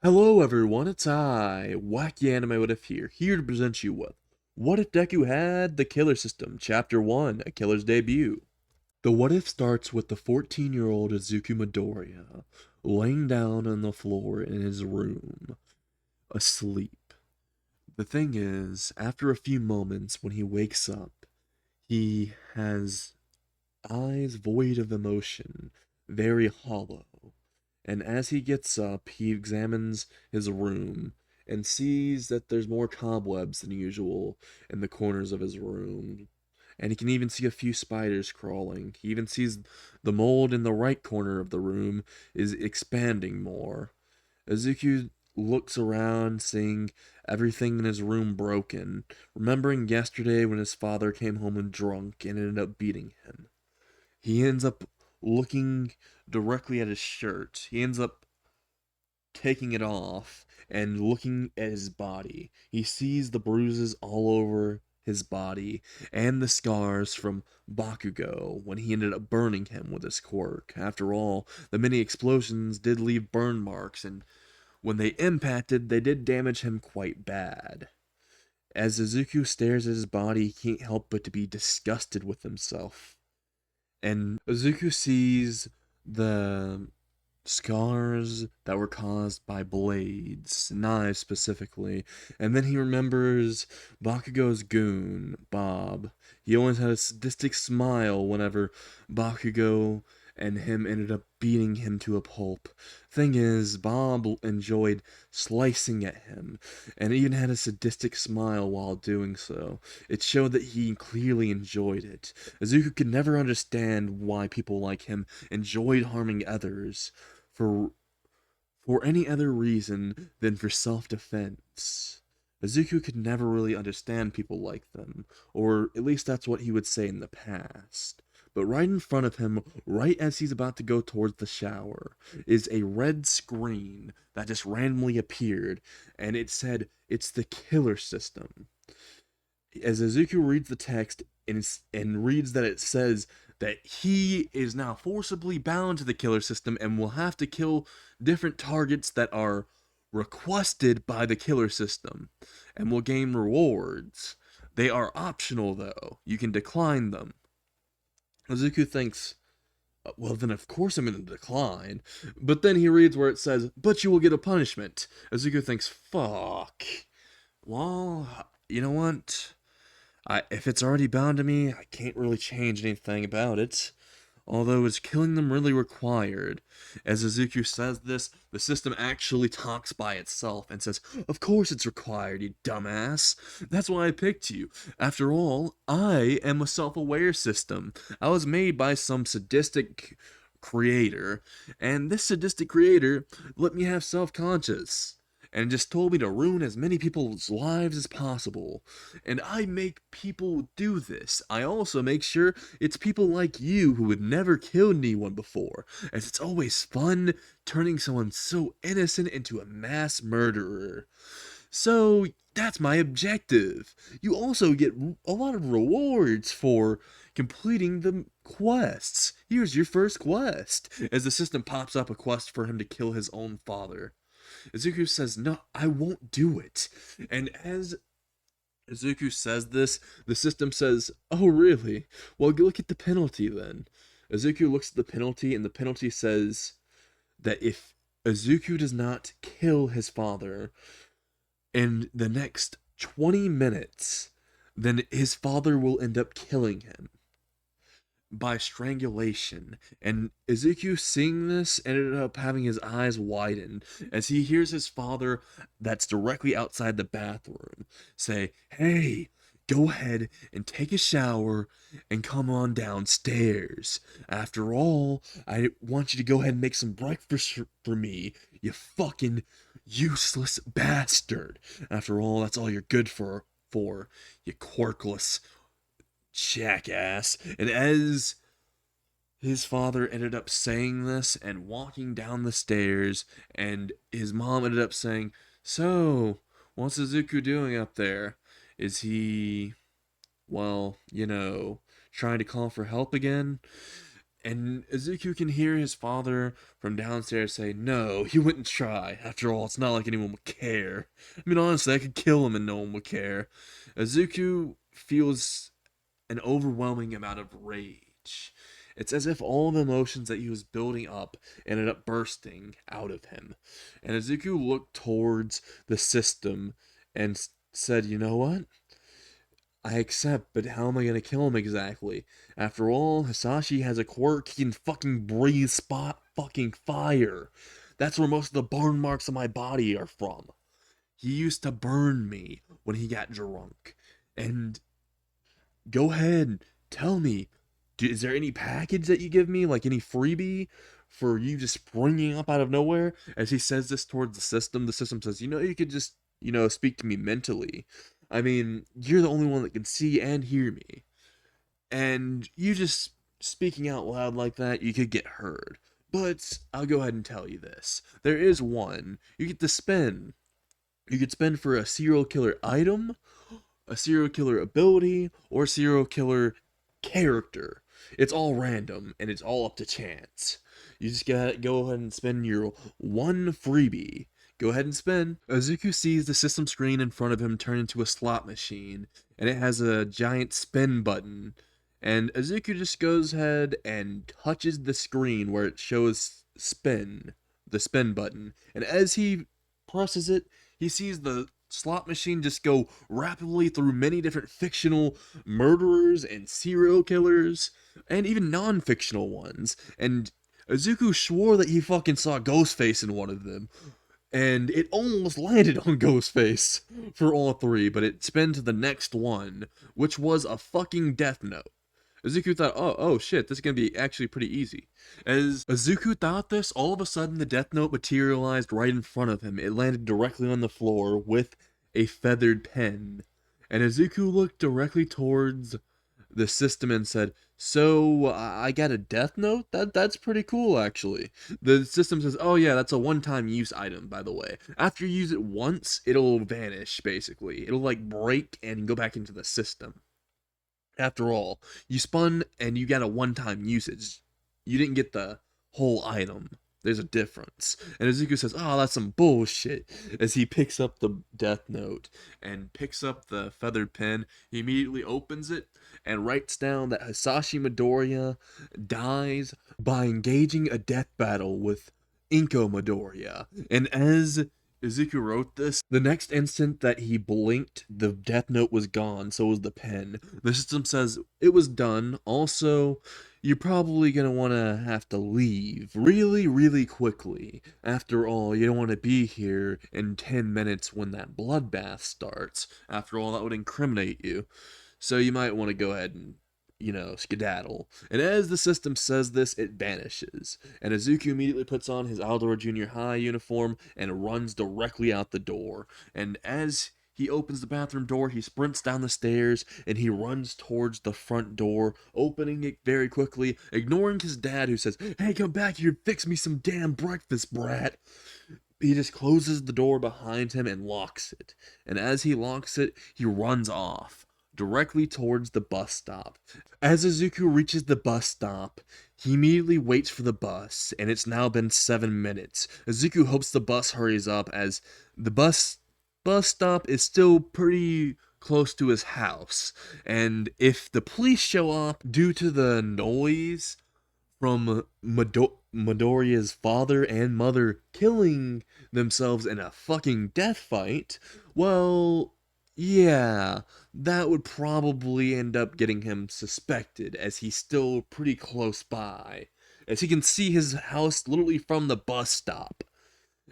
Hello everyone, it's I, Wacky Anime What If here to present you with What If Deku Had the Killer System, Chapter 1, A Killer's Debut. The what if starts with the 14-year-old Izuku Midoriya laying down on the floor in his room, asleep. The thing is, after a few moments when he wakes up, he has eyes void of emotion, very hollow. And as he gets up, he examines his room and sees that there's more cobwebs than usual in the corners of his room. And he can even see a few spiders crawling. He even sees the mold in the right corner of the room is expanding more. Izuku looks around, seeing everything in his room broken, remembering yesterday when his father came home and drunk and ended up beating him. He ends up looking directly at his shirt. He ends up taking it off and looking at his body. He sees the bruises all over his body and the scars from Bakugo when he ended up burning him with his quirk. After all, the many explosions did leave burn marks, and when they impacted, they did damage him quite bad. As Izuku stares at his body, he can't help but to be disgusted with himself. And Izuku sees the scars that were caused by blades, knives specifically. And then he remembers Bakugo's goon, Bob. He always had a sadistic smile whenever Bakugo and him ended up beating him to a pulp. Thing is, Bob enjoyed slicing at him, and even had a sadistic smile while doing so. It showed that he clearly enjoyed it. Azuku could never understand why people like him enjoyed harming others for for any other reason than for self-defense. Izuku could never really understand people like them, or at least that's what he would say in the past. But right in front of him, right as he's about to go towards the shower, is a red screen that just randomly appeared, and it said, "It's the killer system." As Izuku reads the text and reads that it says that he is now forcibly bound to the killer system and will have to kill different targets that are requested by the killer system and will gain rewards. They are optional though. You can decline them. Izuku thinks, well, then of course I'm going to decline. But then he reads where it says, but you will get a punishment. Izuku thinks, fuck. Well, you know what? If it's already bound to me, I can't really change anything about it. Although, is killing them really required? As Izuku says this, the system actually talks by itself and says, of course it's required, you dumbass. That's why I picked you. After all, I am a self-aware system. I was made by some sadistic creator, and this sadistic creator let me have self-conscious and just told me to ruin as many people's lives as possible. And I make people do this. I also make sure it's people like you who would never killed anyone before, as it's always fun turning someone so innocent into a mass murderer. So that's my objective. You also get a lot of rewards for completing the quests. Here's your first quest. As the system pops up a quest for him to kill his own father. Izuku says, no, I won't do it. And as Izuku says this, the system says, oh, really? Well, look at the penalty then. Izuku looks at the penalty, and the penalty says that if Izuku does not kill his father in the next 20 minutes, then his father will end up killing him by strangulation. And Ezekiel, seeing this, ended up having his eyes widen as he hears his father, that's directly outside the bathroom, say, hey, go ahead and take a shower and come on downstairs. After all, I want you to go ahead and make some breakfast for me, you fucking useless bastard. After all, that's all you're good for, you quirkless jackass. And as his father ended up saying this and walking down the stairs, and his mom ended up saying, so, what's Izuku doing up there? Is he, well, trying to call for help again? And Izuku can hear his father from downstairs say, "No, he wouldn't try. After all, it's not like anyone would care. I mean, honestly, I could kill him and no one would care." Izuku feels an overwhelming amount of rage. It's as if all the emotions that he was building up ended up bursting out of him. And Izuku looked towards the system and said, "You know what? I accept, but how am I gonna kill him exactly? After all, Hisashi has a quirk, he can fucking breathe spot fucking fire. That's where most of the burn marks on my body are from. He used to burn me when he got drunk. And go ahead, tell me, is there any package that you give me, like any freebie for you just springing up out of nowhere?" As he says this towards the system says, "You could just, speak to me mentally. I mean, you're the only one that can see and hear me. And you just speaking out loud like that, you could get heard. But I'll go ahead and tell you this. There is one. You get to spend. You could spend for a serial killer item, a serial killer ability, or serial killer character. It's all random and it's all up to chance. You just gotta go ahead and spend your one freebie. Go ahead and spend." Azuku sees the system screen in front of him turn into a slot machine, and it has a giant spin button. And Azuku just goes ahead and touches the screen where it shows spin, the spin button. And as he presses it, he sees the slot machine just go rapidly through many different fictional murderers and serial killers, and even non-fictional ones. And Izuku swore that he fucking saw Ghostface in one of them. And it almost landed on Ghostface for all three, but it spun to the next one, which was a fucking Death Note. Izuku thought, oh shit, this is gonna be actually pretty easy. As Izuku thought this, all of a sudden the Death Note materialized right in front of him. It landed directly on the floor with a feathered pen. And Izuku looked directly towards the system and said, "So I got a Death Note? That's pretty cool, actually." The system says, "Oh yeah, that's a one-time use item, by the way. After you use it once, it'll vanish, basically. It'll like break and go back into the system. After all, you spun and you got a one-time usage. You didn't get the whole item. There's a difference." And Izuku says, "Oh, that's some bullshit." As he picks up the Death Note and picks up the feathered pen, he immediately opens it and writes down that Hisashi Midoriya dies by engaging a death battle with Inko Midoriya. And as Izuku wrote this, the next instant that he blinked, the Death Note was gone, so was the pen. The system says it was done. Also, you're probably gonna wanna have to leave really, really quickly. After all, you don't wanna be here in 10 minutes when that bloodbath starts. After all, that would incriminate you. So you might want to go ahead and, skedaddle. And as the system says this, it vanishes. And Izuku immediately puts on his Aldora Junior High uniform and runs directly out the door. And as he opens the bathroom door, he sprints down the stairs and he runs towards the front door, opening it very quickly, ignoring his dad who says, "Hey, come back here, fix me some damn breakfast, brat." He just closes the door behind him and locks it. And as he locks it, he runs off directly towards the bus stop. As Izuku reaches the bus stop, he immediately waits for the bus, and it's now been 7 minutes. Izuku hopes the bus hurries up as the bus stop is still pretty close to his house. And if the police show up due to the noise from Midoriya's father and mother killing themselves in a fucking death fight, well, yeah, that would probably end up getting him suspected, as he's still pretty close by, as he can see his house literally from the bus stop.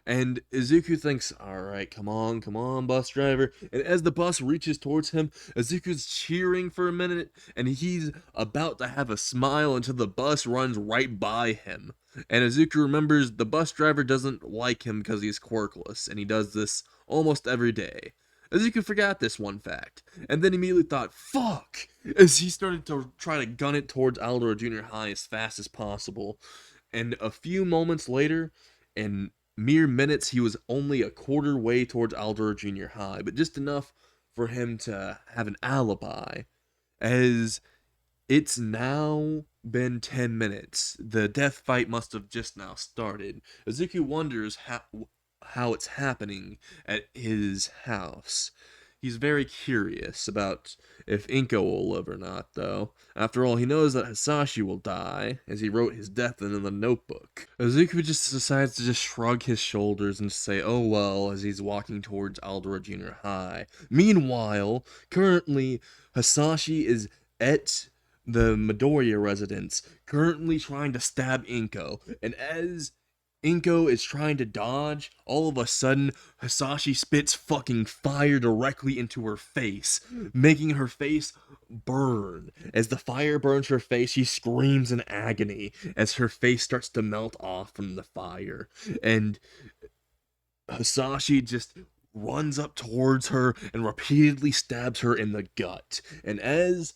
And Izuku thinks, "Alright, come on, bus driver." And as the bus reaches towards him, Izuku's cheering for a minute, and he's about to have a smile until the bus runs right by him. And Izuku remembers the bus driver doesn't like him because he's quirkless, and he does this almost every day. Izuku forgot this one fact, and then immediately thought, "Fuck!" as he started to try to gun it towards Aldora Junior High as fast as possible. And a few moments later, in mere minutes, he was only a quarter way towards Aldora Junior High, but just enough for him to have an alibi, as it's now been 10 minutes. The death fight must have just now started. Izuku wonders how it's happening at his house. He's very curious about if Inko will live or not, though. After all, he knows that Hisashi will die, as he wrote his death in the notebook. Izuku just decides to just shrug his shoulders and say, oh well, as he's walking towards Aldera Junior High. Meanwhile, currently, Hisashi is at the Midoriya residence, currently trying to stab Inko, and as Inko is trying to dodge, all of a sudden, Hisashi spits fucking fire directly into her face, making her face burn. As the fire burns her face, she screams in agony as her face starts to melt off from the fire. And Hisashi just runs up towards her and repeatedly stabs her in the gut. And as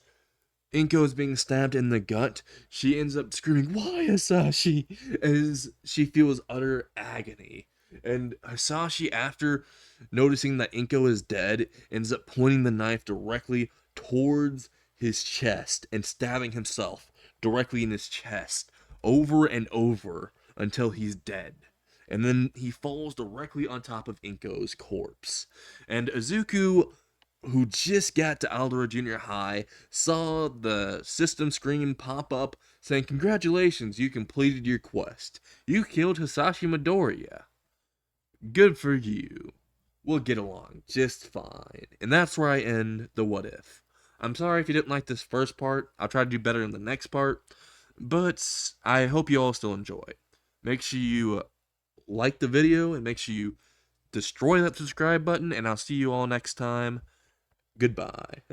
Inko is being stabbed in the gut, she ends up screaming, "Why, Hisashi?" as she feels utter agony. And Hisashi, after noticing that Inko is dead, ends up pointing the knife directly towards his chest and stabbing himself directly in his chest over and over until he's dead. And then he falls directly on top of Inko's corpse. And Izuku, who just got to Aldera Junior High, saw the system screen pop up saying, "Congratulations, you completed your quest. You killed Hisashi Midoriya. Good for you. We'll get along just fine." And that's where I end the what if. I'm sorry if you didn't like this first part. I'll try to do better in the next part. But I hope you all still enjoy. Make sure you like the video and make sure you destroy that subscribe button. And I'll see you all next time. Goodbye.